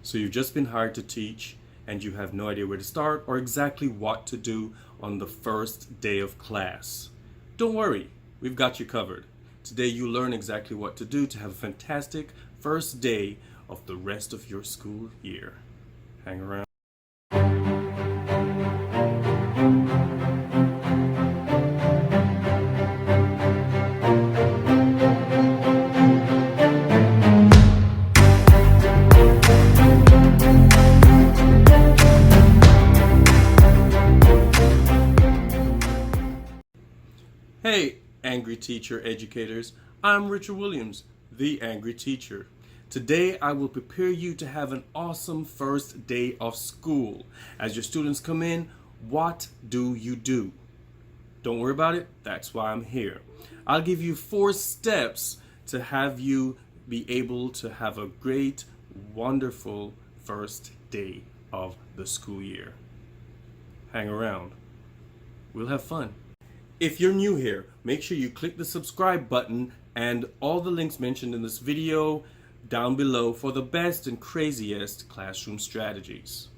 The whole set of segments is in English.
So you've just been hired to teach and you have no idea where to start or exactly what to do on the first day of class. Don't worry, we've got you covered. Today you learn exactly what to do to have a fantastic first day of the rest of your school year. Hang around. Hey, angry teacher educators, I'm Richard Williams, the angry teacher. Today I will prepare you to have an awesome first day of school. As your students come in, what do you do? Don't worry about it, that's why I'm here. I'll give you 4 steps to have you be able to have a great, wonderful first day of the school year. Hang around, we'll have fun. If you're new here, make sure you click the subscribe button and all the links mentioned in this video down below for the best and craziest classroom strategies.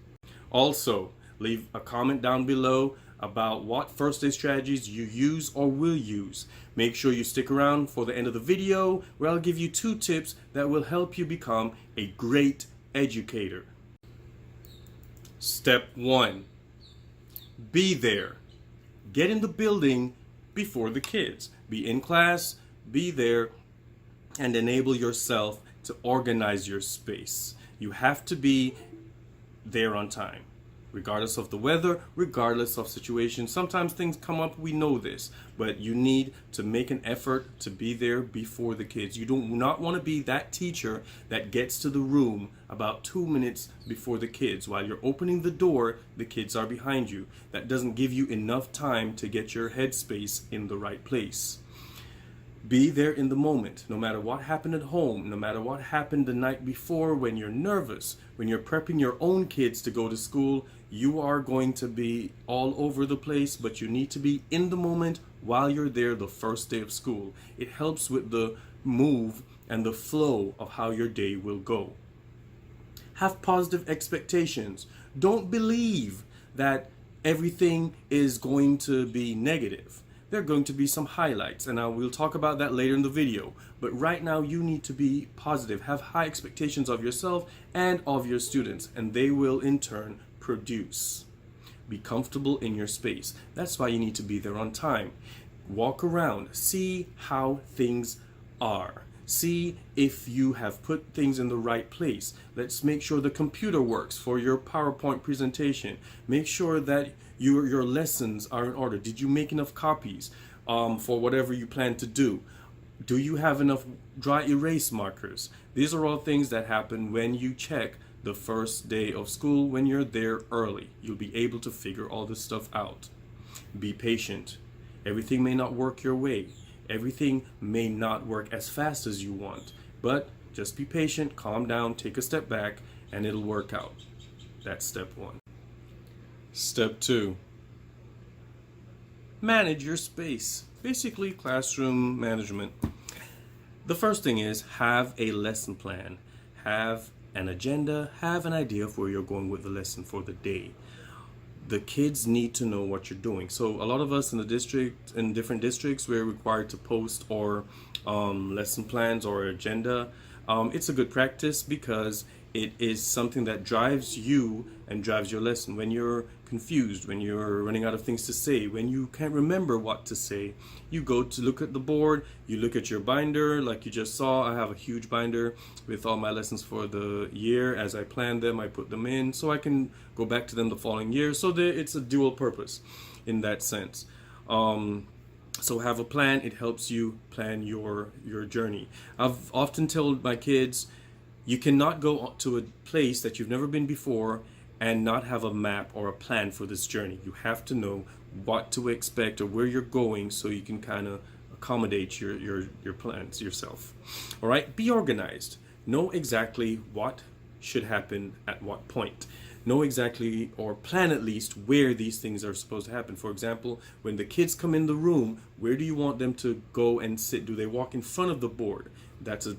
Also, leave a comment down below about what first day strategies you use or will use. Make sure you stick around for the end of the video where I'll give you 2 tips that will help you become a great educator. Step 1. Be there. Get in the building before the kids. Be in class, be there, and enable yourself to organize your space. You have to be there on time, regardless of the weather, regardless of situation. Sometimes things come up, we know this, but you need to make an effort to be there before the kids. You do not want to be that teacher that gets to the room about 2 minutes before the kids. While you're opening the door, the kids are behind you. That doesn't give you enough time to get your headspace in the right place. Be there in the moment, no matter what happened at home, no matter what happened the night before. When you're nervous, when you're prepping your own kids to go to school, you are going to be all over the place, but you need to be in the moment while you're there the first day of school. It helps with the move and the flow of how your day will go. Have positive expectations. Don't believe that everything is going to be negative. There are going to be some highlights, and we'll talk about that later in the video. But right now you need to be positive. Have high expectations of yourself and of your students, and they will in turn produce. Be comfortable in your space. That's why you need to be there on time. Walk around, see how things are. See if you have put things in the right place. Let's make sure the computer works for your PowerPoint presentation. Make sure that your lessons are in order. Did you make enough copies for whatever you plan to do? Do you have enough dry erase markers? These are all things that happen when you check the first day of school. When you're there early, you'll be able to figure all this stuff out. Be patient. Everything may not work your way. Everything may not work as fast as you want, but just be patient, calm down, take a step back, and it'll work out. That's step 1. Step 2. Manage your space. Basically, classroom management. The first thing is have a lesson plan. Have an agenda. Have an idea of where you're going with the lesson for the day. The kids need to know what you're doing. So a lot of us in the district, in different districts, we're required to post our lesson plans or agenda. It's a good practice because it is something that drives you and drives your lesson. When you're confused, when you're running out of things to say, when you can't remember what to say, you go to look at the board, you look at your binder like you just saw. I have a huge binder with all my lessons for the year. As I plan them, I put them in so I can go back to them the following year. So it's a dual purpose in that sense. So have a plan. It helps you plan your journey. I've often told my kids, you cannot go to a place that you've never been before and not have a map or a plan for this journey. You have to know what to expect or where you're going so you can kind of accommodate your plans yourself. All right, be organized. Know exactly what should happen at what point. Know exactly, or plan at least, where these things are supposed to happen. For example, when the kids come in the room, where do you want them to go and sit? Do they walk in front of the board? That's a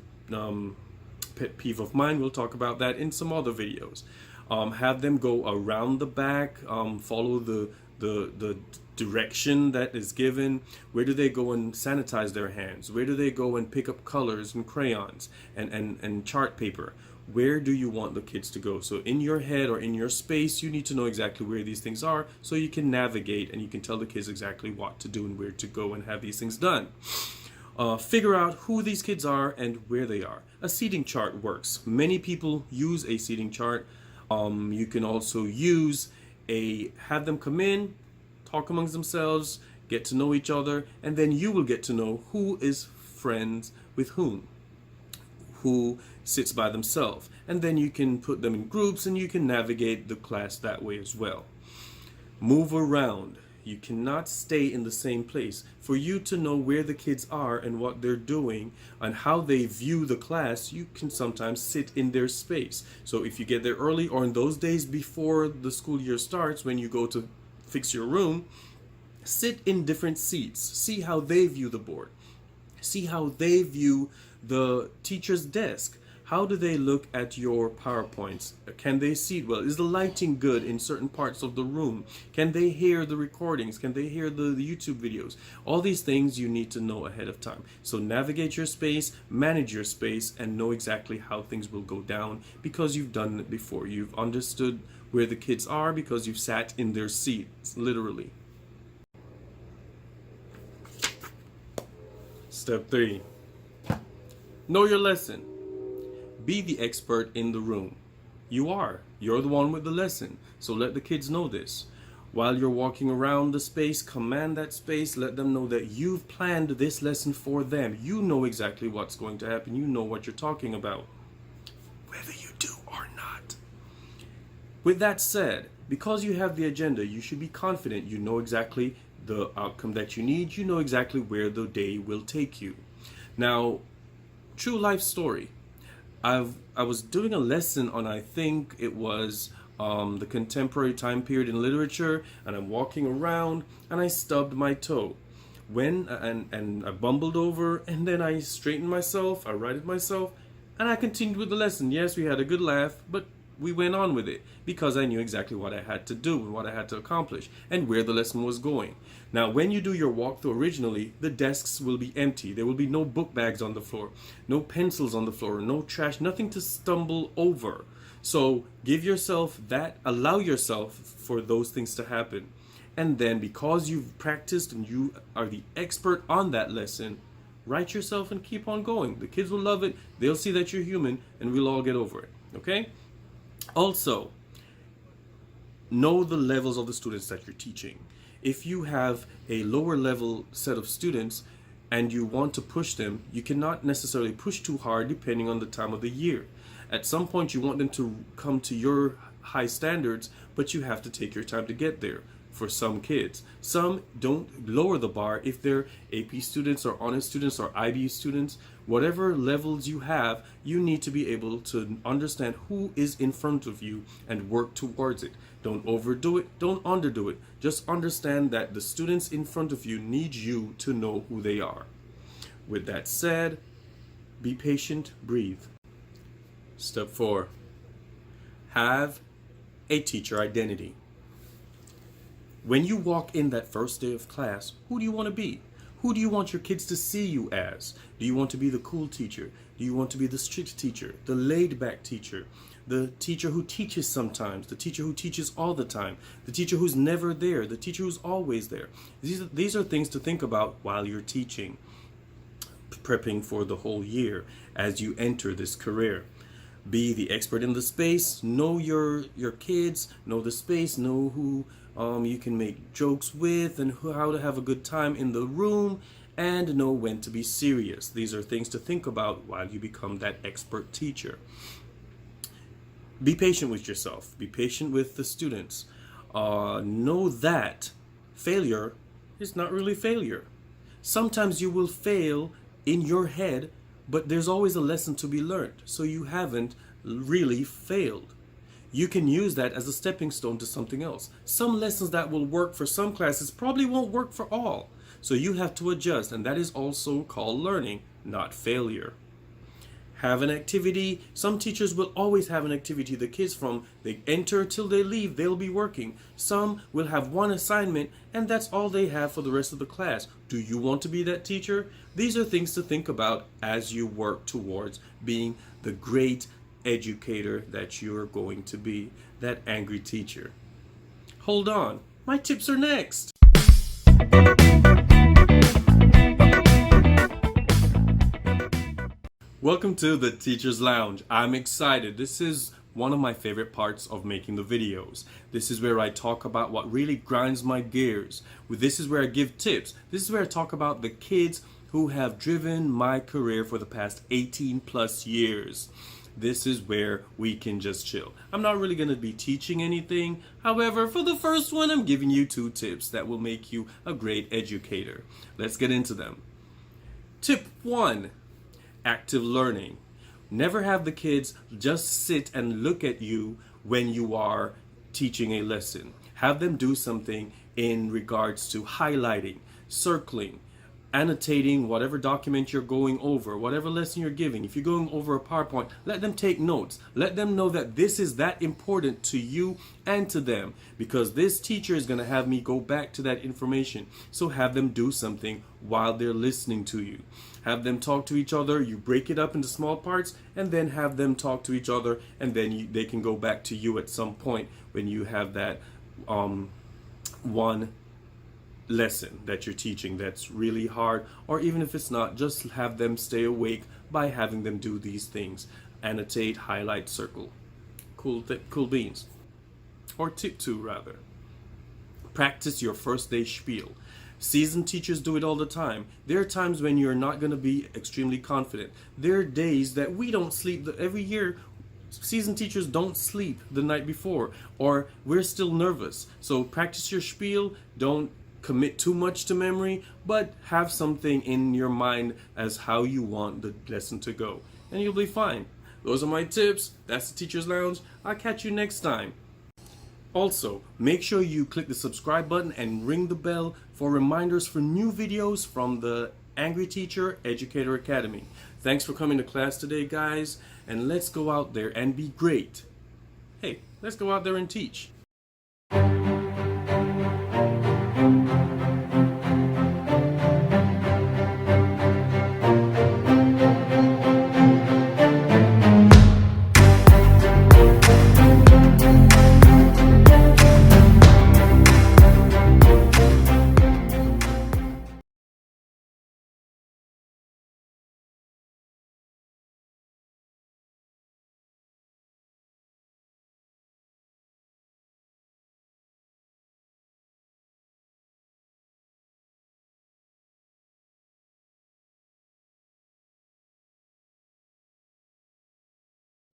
pet peeve of mine. We'll talk about that in some other videos. Have them go around the back, follow the direction that is given. Where do they go and sanitize their hands? Where do they go and pick up colors and crayons and chart paper? Where do you want the kids to go? So in your head or in your space, you need to know exactly where these things are so you can navigate and you can tell the kids exactly what to do and where to go and have these things done. Figure out who these kids are and where they are. A seating chart works. Many people use a seating chart. You can also use have them come in, talk amongst themselves, get to know each other, and then you will get to know who is friends with whom, who sits by themselves, and then you can put them in groups and you can navigate the class that way as well. Move around. You cannot stay in the same place. For you to know where the kids are and what they're doing and how they view the class, you can sometimes sit in their space. So if you get there early or in those days before the school year starts, when you go to fix your room, sit in different seats. See how they view the board. See how they view the teacher's desk. How do they look at your PowerPoints? Can they see it well? Is the lighting good in certain parts of the room? Can they hear the recordings? Can they hear the YouTube videos? All these things you need to know ahead of time. So navigate your space, manage your space, and know exactly how things will go down because you've done it before. You've understood where the kids are because you've sat in their seats, literally. Step 3. Know your lesson. Be the expert in the room. You're the one with the lesson. So let the kids know this. While you're walking around the space, command that space. Let them know that you've planned this lesson for them. You know exactly what's going to happen. You know what you're talking about, whether you do or not. With that said, because you have the agenda, you should be confident. You know exactly the outcome that you need. You know exactly where the day will take you. Now, true life story. I was doing a lesson on, I think it was the contemporary time period in literature, and I'm walking around and I stubbed my toe. And I bumbled over, and then I straightened myself, I righted myself, and I continued with the lesson. Yes, we had a good laugh, but we went on with it because I knew exactly what I had to do and what I had to accomplish and where the lesson was going. Now, when you do your walkthrough originally, the desks will be empty. There will be no book bags on the floor, no pencils on the floor, no trash, nothing to stumble over. So give yourself that, allow yourself for those things to happen. And then because you've practiced and you are the expert on that lesson, write yourself and keep on going. The kids will love it. They'll see that you're human and we'll all get over it. Okay? Also, know the levels of the students that you're teaching. If you have a lower level set of students and you want to push them, you cannot necessarily push too hard depending on the time of the year. At some point you want them to come to your high standards, but you have to take your time to get there. For some kids, some don't lower the bar. If they're AP students or honors students or IB students, whatever levels you have, you need to be able to understand who is in front of you and work towards it. Don't overdo it, don't underdo it. Just understand that the students in front of you need you to know who they are. With that said, be patient, breathe. Step 4. Have a teacher identity. When you walk in that first day of class, who do you want to be? Who do you want your kids to see you as? Do you want to be the cool teacher? Do you want to be the strict teacher, the laid-back teacher, the teacher who teaches sometimes, the teacher who teaches all the time, the teacher who's never there, the teacher who's always there? These are things to think about while you're teaching, prepping for the whole year as you enter this career. Be the expert in the space. Know your kids. Know the space. Know who you can make jokes with and how to have a good time in the room, and know when to be serious. These are things to think about while you become that expert teacher. Be patient with yourself. Be patient with the students. Know that failure is not really failure. Sometimes you will fail in your head, but there's always a lesson to be learned, so you haven't really failed. You can use that as a stepping stone to something else. Some lessons that will work for some classes probably won't work for all, so you have to adjust, and that is also called learning, not failure. Have an activity. Some teachers will always have an activity. The kids from they enter till they leave, they'll be working. Some will have one assignment and that's all they have for the rest of the class. Do you want to be that teacher? These are things to think about as you work towards being the great educator that you're going to be, that angry teacher. Hold on, my tips are next. Welcome to the Teacher's Lounge. I'm excited. This is one of my favorite parts of making the videos. This is where I talk about what really grinds my gears. This is where I give tips. This is where I talk about the kids who have driven my career for the past 18 plus years. This is where we can just chill. I'm not really going to be teaching anything. However, for the first one, I'm giving you 2 tips that will make you a great educator. Let's get into them. Tip 1. Active learning. Never have the kids just sit and look at you when you are teaching a lesson. Have them do something in regards to highlighting, circling, annotating whatever document you're going over, whatever lesson you're giving. If you're going over a PowerPoint, let them take notes. Let them know that this is that important to you and to them, because this teacher is going to have me go back to that information. So have them do something while they're listening to you. Have them talk to each other. You break it up into small parts and then have them talk to each other, and then they can go back to you at some point when you have that one lesson that you're teaching that's really hard, or even if it's not, just have them stay awake by having them do these things. Annotate, highlight, circle. Cool beans. Or tip 2 rather. Practice your first day spiel. Seasoned teachers do it all the time. There are times when you're not going to be extremely confident. There are days that we don't sleep. Every year, seasoned teachers don't sleep the night before, or we're still nervous. So practice your spiel. Don't commit too much to memory, but have something in your mind as how you want the lesson to go, and you'll be fine. Those are my tips. That's the Teacher's Lounge. I'll catch you next time. Also, make sure you click the subscribe button and ring the bell for reminders for new videos from the Angry Teacher Educator Academy. Thanks for coming to class today, guys, and let's go out there and be great. Hey, let's go out there and teach.